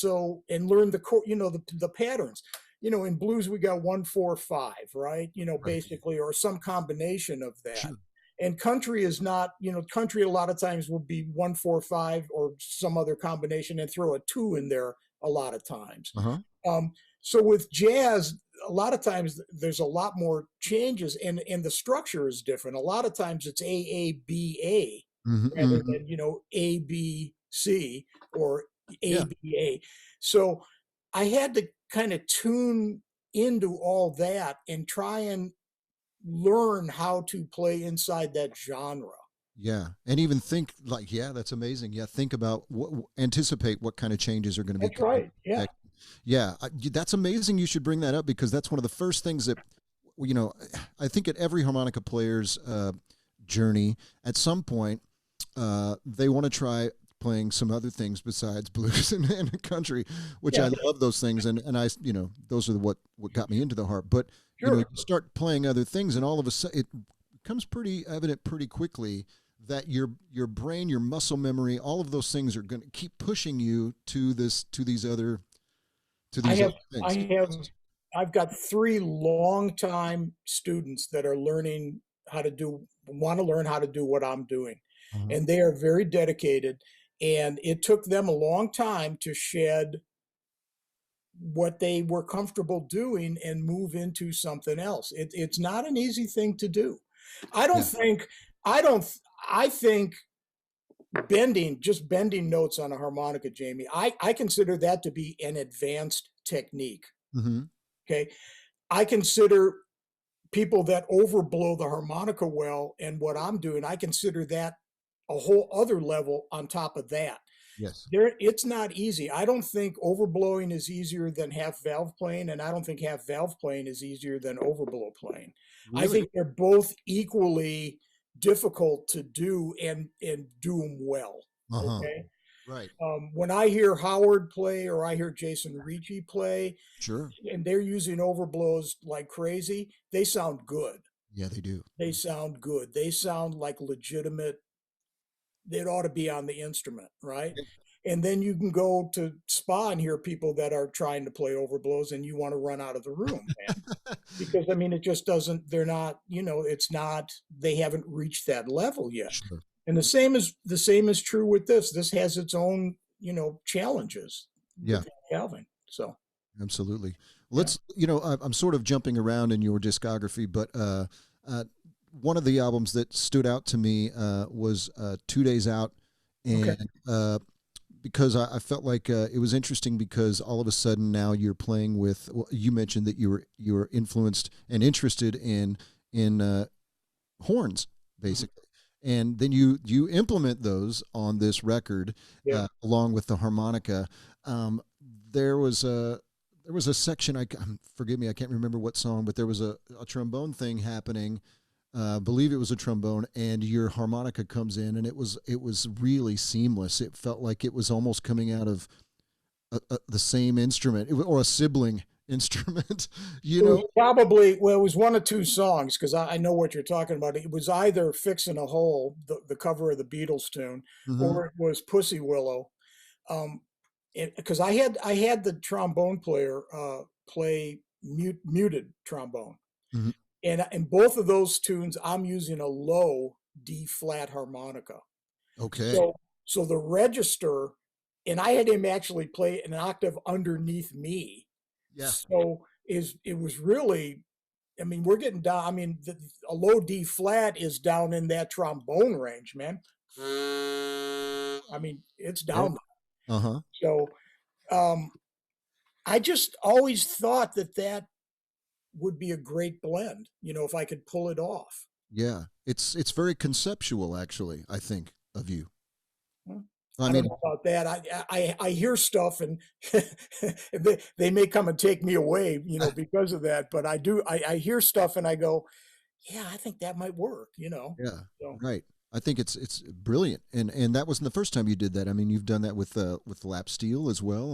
learn the chord, the patterns. In blues we got 1 4 5, right? Right. Basically, or some combination of that. Sure. And country is not, country a lot of times will be 1 4 5 or some other combination, and throw a two in there a lot of times. Uh-huh. Um, So with jazz, a lot of times there's a lot more changes, and the structure is different. A lot of times it's AABA rather Mm-hmm. than, ABC or Yeah. ABA. So I had to kind of tune into all that and try and learn how to play inside that genre. Yeah. And even think like, yeah, that's amazing. Yeah. Think about anticipate what kind of changes are going to be That's coming. right. Yeah. Yeah. That's amazing. You should bring that up because that's one of the first things that, I think at every harmonica player's journey, at some point, they want to try playing some other things besides blues and country, which Yeah. I love those things. And I, those are what got me into the harp. But, you Sure. start playing other things and all of a sudden it becomes pretty evident pretty quickly that your brain, your muscle memory, all of those things are going to keep pushing you to these other I have, I things. have, I've got 3 longtime students that are want to learn how to do what I'm doing. Uh-huh. And they are very dedicated. And it took them a long time to shed what they were comfortable doing and move into something else. It's not an easy thing to do. I don't Yeah. think, I think just bending notes on a harmonica, Jamie, I consider that to be an advanced technique. Mm-hmm. Okay. I consider people that overblow the harmonica well and what I'm doing, I consider that a whole other level on top of that. Yes. It's not easy. I don't think overblowing is easier than half valve playing, and I don't think half valve playing is easier than overblow playing. I Really? think they're both equally difficult to do and do them well. Uh-huh. Okay. Right. When I hear Howard play or I hear Jason Ricci play, Sure. and they're using overblows like crazy, they sound good. Yeah, they do. They sound good. They sound like legitimate. It ought to be on the instrument, right? Yeah. And then you can go to spa and hear people that are trying to play overblows, and you want to run out of the room, man. Because I mean, it just doesn't. They're not. It's not. They haven't reached that level yet. Sure. And the same is true with this. This has its own challenges Yeah. with valving. So Absolutely. yeah. Let's, I'm sort of jumping around in your discography, but one of the albums that stood out to me was 2 Days Out, Okay. and because I felt like it was interesting because all of a sudden now you're playing with. Well, you mentioned that you were influenced and interested in horns, basically. And then you implement those on this record Yeah. along with the harmonica. Um, there was a section, forgive me, I can't remember what song, but there was a trombone thing happening. Believe it was a trombone, and your harmonica comes in, and it was really seamless. It felt like it was almost coming out of the same instrument or a sibling instrument. It was probably, it was one of 2 songs because I know what you're talking about. It was either "Fixin' a Hole," the cover of the Beatles tune, Mm-hmm. or it was "Pussy Willow." Um, because I had the trombone player play muted trombone, Mm-hmm. and in both of those tunes, I'm using a low D flat harmonica. Okay. So the register, and I had him actually play an octave underneath me. Yeah. So it was really, I mean, we're getting down. I mean, a low D flat is down in that trombone range, man. I mean, it's Yeah. down. Uh-huh. So I just always thought that would be a great blend, if I could pull it off. Yeah. It's very conceptual, actually, I think, of you. Well, I I don't mean, know about that. I hear stuff and they may come and take me away, because of that. But I hear stuff and I go, yeah, I think that might work. yeah, So right. I think it's brilliant, and that wasn't the first time you did that. I mean, you've done that with lap steel as well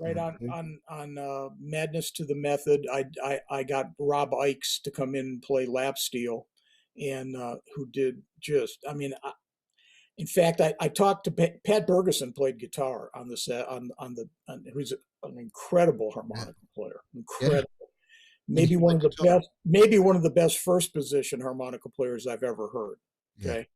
right on on Madness to the Method, I got Rob Ikes to come in and play lap steel, and who did just, I mean, in fact, I talked to Pat Bergeson, played guitar on the set who's an incredible yeah, harmonica player, yeah, incredible. and he played guitar. Maybe one of the best first position harmonica players I've ever heard. Yeah, Okay.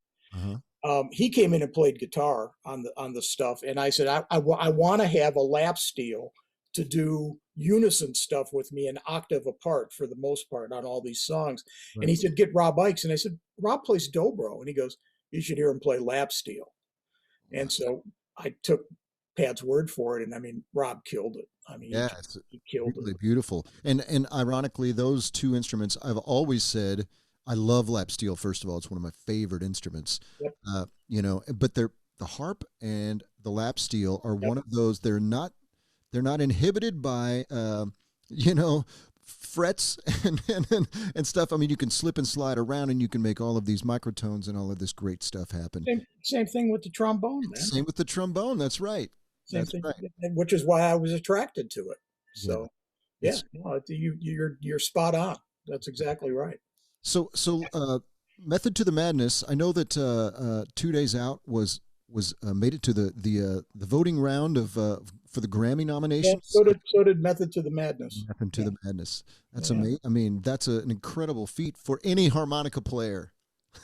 uh-huh. He came in and played guitar on the stuff, and I said I want to have a lap steel to do unison stuff with me, an octave apart for the most part on all these songs. Right. And he said, get Rob Ikes. And I said, Rob plays dobro. And he goes, you should hear him play lap steel. And so I took Pat's word for it. And I mean, Rob killed it. I mean, Yeah, he killed really it. beautiful. And ironically, those two instruments, I've always said, I love lap steel. First of all, it's one of my favorite instruments. Yep. You know, but the harp and the lap steel are one of those. They're not inhibited by you know, frets and stuff. I mean, you can slip and slide around, and you can make all of these microtones and all of this great stuff happen. Same thing with the trombone, man. Same with the trombone. That's right. Same thing, right. Which is why I was attracted to it. So, you're spot on. That's exactly right. So, Method to the Madness. I know that 2 days out was made it to the voting round of for the Grammy nominations. Yeah, so did Method to the Madness. Method to the Madness. That's amazing. I mean, that's an incredible feat for any harmonica player.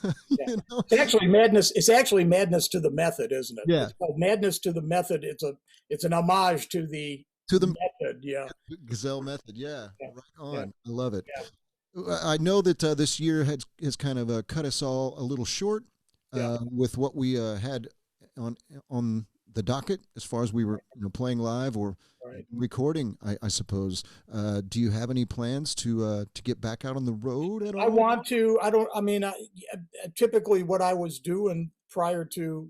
You know? It's actually madness. It's actually madness to the method, isn't it? Yeah. It's called Madness to the Method. It's an homage to the method. Yeah. Gazell method. Yeah. Right on. Yeah. I love it. Yeah. I know that this year has kind of cut us all a little short with what we had on the docket as far as we were playing live or recording, I suppose. Do you have any plans to get back out on the road at all? I want to. Typically what I was doing prior to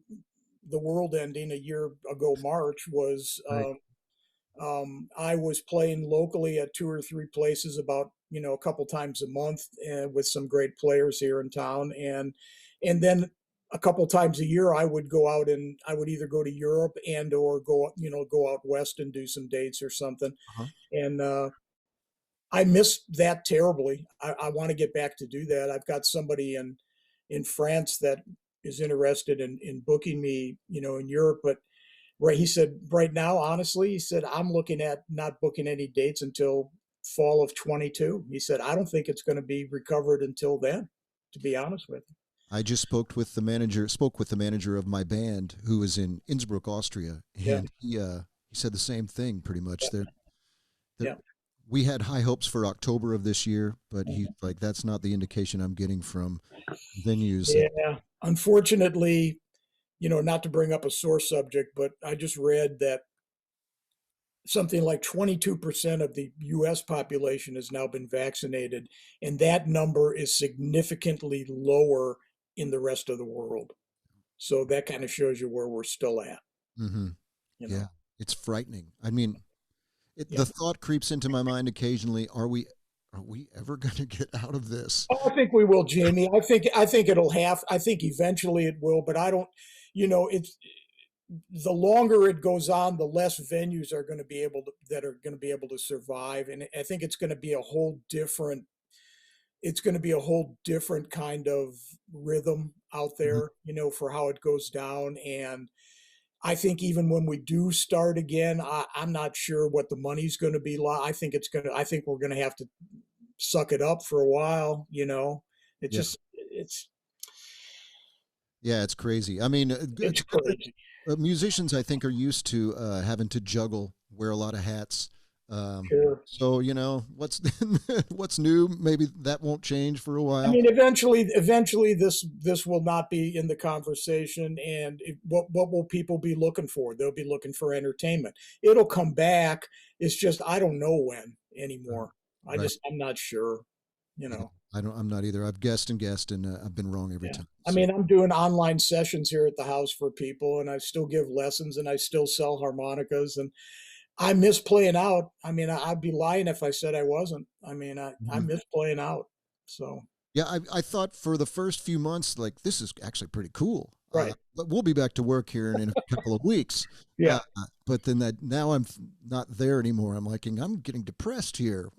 the world ending a year ago, March, was I was playing locally at 2 or 3 places about, a couple times a month with some great players here in town. And then a couple times a year, I would go out and I would either go to Europe or go out west and do some dates or something. Uh-huh. And I miss that terribly. I want to get back to do that. I've got somebody in France that is interested in booking me, in Europe, but he said right now, honestly, he said, I'm looking at not booking any dates until fall of 22. He said, I don't think it's going to be recovered until then, to be honest with you. I just spoke with the manager of my band who is in Innsbruck, Austria, and he said the same thing pretty much. We had high hopes for October of this year, but he's like, that's not the indication I'm getting from venues. Yeah, unfortunately, not to bring up a sore subject, but I just read that something like 22% of the U.S. population has now been vaccinated, and that number is significantly lower in the rest of the world. So that kind of shows you where we're still at. Mm-hmm. Yeah, it's frightening. I mean, the thought creeps into my mind occasionally: Are we ever going to get out of this? Oh, I think we will, Jamie. I think it'll I think eventually it will, but I don't. It's the longer it goes on, the less venues are going to be able to survive, and I think it's going to be a whole different. It's going to be a whole different kind of rhythm out there, for how it goes down. And I think even when we do start again, I'm not sure what the money's going to be like. I think we're going to have to suck it up for a while. It's crazy. I mean, it's crazy. Musicians, I think, are used to having to wear a lot of hats. Sure. So what's new? Maybe that won't change for a while. I mean, eventually, this will not be in the conversation. And what will people be looking for? They'll be looking for entertainment. It'll come back. It's just I don't know when anymore. I'm not sure. I'm not either. I've guessed and I've been wrong every time. So. I mean, I'm doing online sessions here at the house for people, and I still give lessons, and I still sell harmonicas, and I miss playing out. I mean, I'd be lying if I said I wasn't. I mean, I miss playing out. So yeah, I thought for the first few months, like, this is actually pretty cool. Right. But we'll be back to work here in a couple of weeks. Yeah. But then now I'm not there anymore. I'm getting depressed here.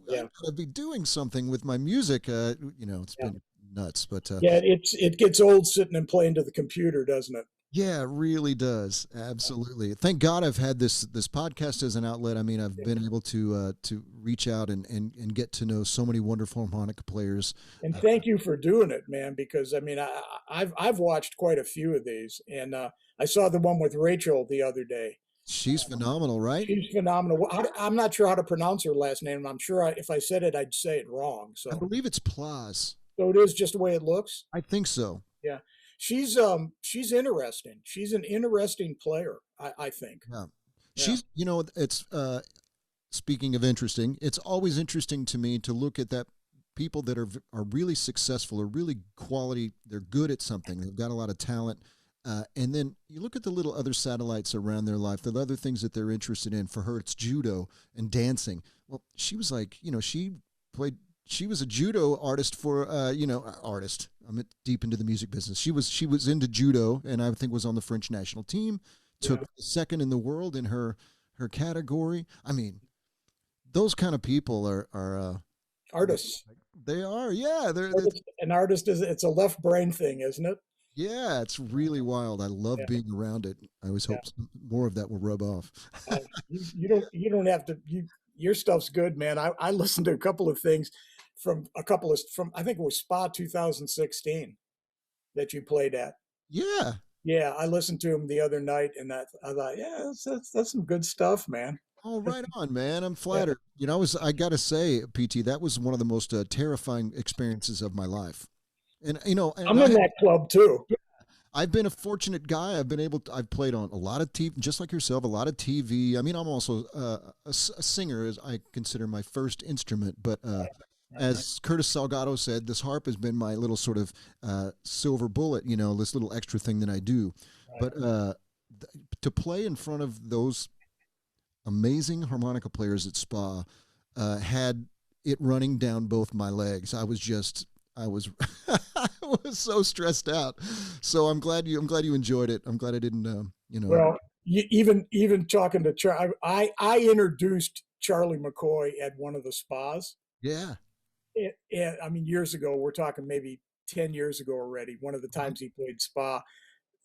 I gotta be doing something with my music. It's been nuts. But it gets old sitting and playing to the computer, doesn't it? Yeah, it really does. Absolutely. Thank God I've had this podcast as an outlet. I mean, I've been able to reach out and get to know so many wonderful harmonica players. And thank you for doing it, man, because I mean, I've watched quite a few of these, and I saw the one with Rachel the other day. She's phenomenal, right? She's phenomenal. I'm not sure how to pronounce her last name. I'm sure if I said it, I'd say it wrong. I So, believe it's Plaz. so it is just the way it looks. I think so. Yeah, she's interesting. She's an interesting player. I think. Yeah. Yeah. She's, it's speaking of interesting, it's always interesting to me to look at that people that are really successful, are really quality, they're good at something, they've got a lot of talent. And then you look at the little other satellites around their life, the other things that they're interested in. For her, it's judo and dancing. Well, she was like, she was a judo artist for, artist. I'm deep into the music business. She was into judo, and I think was on the French national team. Took second in the world in her category. I mean, those kind of people are artists. They are, yeah. An artist it's a left brain thing, isn't it? Yeah, it's really wild. I love being around it. I always hope more of that will rub off. You don't have to. Your stuff's good, man. I listened to a couple of things from I think it was Spa 2016 that you played at. Yeah. Yeah, I listened to him the other night, and I thought, yeah, that's some good stuff, man. Oh, right on, man. I'm flattered. I got to say, PT, that was one of the most terrifying experiences of my life. And I'm in that club too. I've been a fortunate guy. I've played on a lot of TV, just like yourself, a lot of TV. I mean, I'm also a singer, as I consider my first instrument. But as Curtis Salgado said, this harp has been my little sort of silver bullet, this little extra thing that I do. But to play in front of those amazing harmonica players at Spa had it running down both my legs. I was I was so stressed out. So I'm glad you enjoyed it. I'm glad I didn't Well, even talking to Charlie, I introduced Charlie McCoy at one of the spas. Yeah. I mean, years ago, we're talking maybe 10 years ago already. One of the times he played Spa,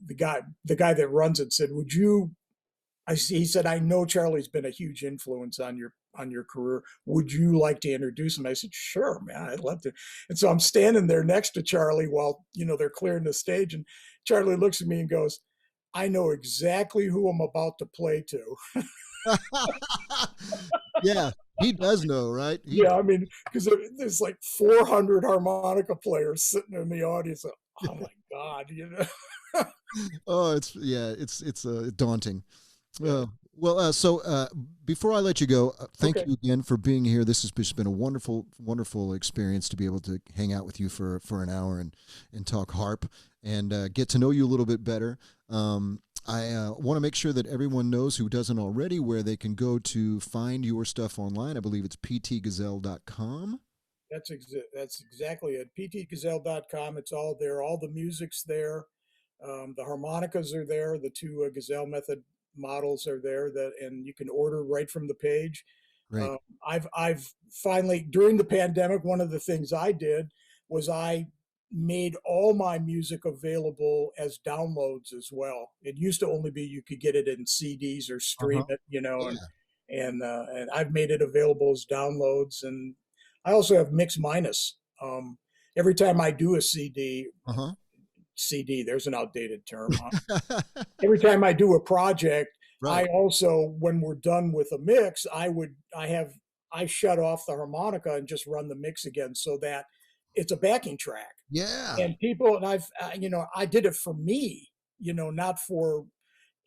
the guy that runs it said, he said, I know Charlie's been a huge influence on your career. Would you like to introduce him? I said, sure, man, I'd love to. And so I'm standing there next to Charlie while, they're clearing the stage. And Charlie looks at me and goes, I know exactly who I'm about to play to. Yeah, he does know, right? Yeah, I mean, because there's like 400 harmonica players sitting in the audience. Oh my God, Oh, it's daunting. So before I let you go, thank you again for being here. This has just been a wonderful, wonderful experience to be able to hang out with you for an hour and talk harp and get to know you a little bit better. I want to make sure that everyone knows, who doesn't already, where they can go to find your stuff online. I believe it's ptgazell.com. That's exactly it. ptgazell.com. It's all there. All the music's there. The harmonicas are there. The two Gazell method models are there, and you can order right from the page. Right. I've finally, during the pandemic, one of the things I did was I made all my music available as downloads as well. It used to only be you could get it in CDs or stream it, and I've made it available as downloads. And I also have mix minus. Every time I do a CD, there's an outdated term. Every time I do a project, I also, when we're done with a mix, I shut off the harmonica and just run the mix again, so that it's a backing track. Yeah. And people, and I did it for me, not for,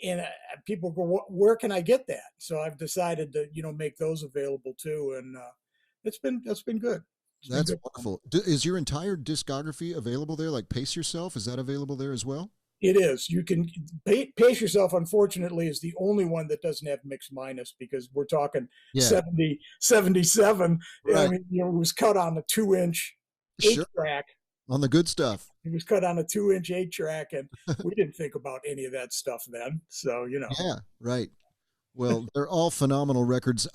and people go, where can I get that? So I've decided to, make those available too. And that's been good. That's wonderful. Is your entire discography available there? Like Pace Yourself, is that available there as well? It is. You can Pace Yourself, unfortunately, is the only one that doesn't have mix minus, because we're talking 70, 77. Right. I mean, it was cut on a 2-inch 8-track. On the good stuff. It was cut on a 2-inch 8-track, and we didn't think about any of that stuff then. So, Yeah, right. Well, they're all phenomenal records.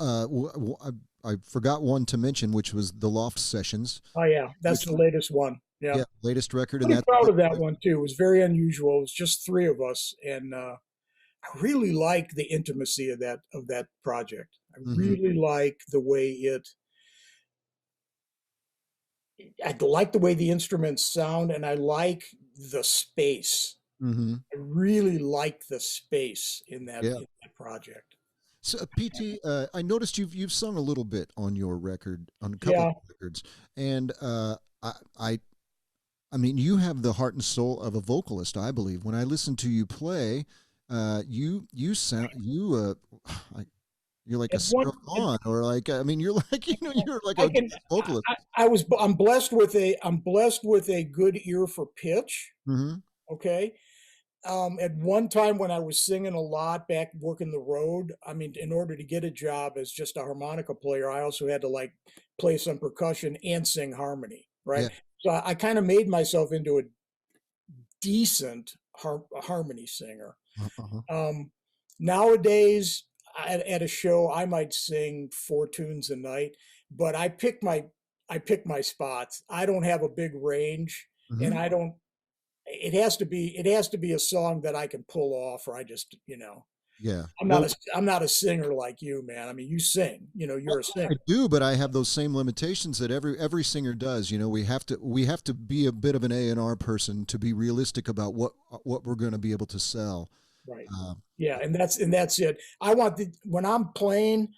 I forgot one to mention, which was the Loft Sessions. Oh, yeah. That's the latest one. Yeah. Latest record. I'm proud of that one, too. It was very unusual. It was just 3 of us, and I really like the intimacy of that project. I really like the way I like the way the instruments sound, and I like the space. I really like the space in that project. So, PT, I noticed you've sung a little bit on your record, on a couple Yeah. of records, and I, I I mean, you have the heart and soul of a vocalist, I believe. When I listen to you play, you sound I, you're like a And one, Sarah Vaughan, or like I mean, you're like you're like I a can, vocalist. I'm blessed with a good ear for pitch. Hmm. Okay. At one time when I was singing a lot back working the road, I mean, in order to get a job as just a harmonica player, I also had to like play some percussion and sing harmony, Yeah. right? So I kind of made myself into a decent harmony singer. Uh-huh. Um, Nowadays, at a show, I might sing 4 tunes a night, but I pick my spots. I don't have a big range, and Hmm. I don't. It has to be a song that I can pull off, or I just Yeah. I'm not a singer like you, man. I mean, you sing. I You're a I singer. do, but I have those same limitations that every singer does. You know, we have to be a bit of an A&R person to be realistic about what we're going to be able to sell. Right. Uh, Yeah, and that's it. When I'm playing,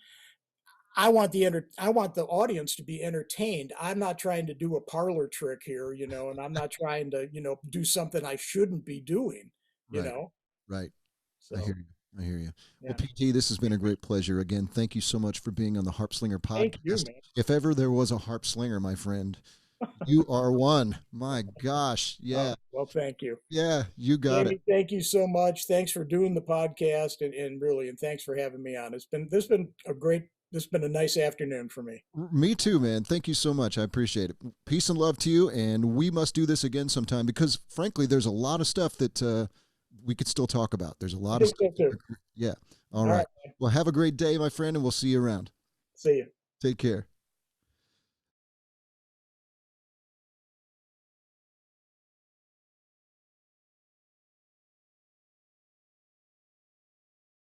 I want the audience to be entertained. I'm not trying to do a parlor trick here, and I'm not trying to, do something I shouldn't be doing, you right, know. right. I So, hear you. I hear you. Well, yeah. PT, this has been a great pleasure. Again, thank you so much for being on the Harpslinger Thank you, podcast. man. If ever there was a harpslinger, my friend, you are one. My gosh. Oh, Yeah. well, thank you. Yeah, you got it. Jamie, thank you so much. Thanks for doing the podcast and thanks for having me on. This has been a nice afternoon for me. Me too, man. Thank you so much. I appreciate it. Peace and love to you. And we must do this again sometime because, frankly, there's a lot of stuff that we could still talk about. There's a I lot of think stuff. so too. Yeah. All All right. right. Well, have a great day, my friend, and we'll see you around. See you. Take care.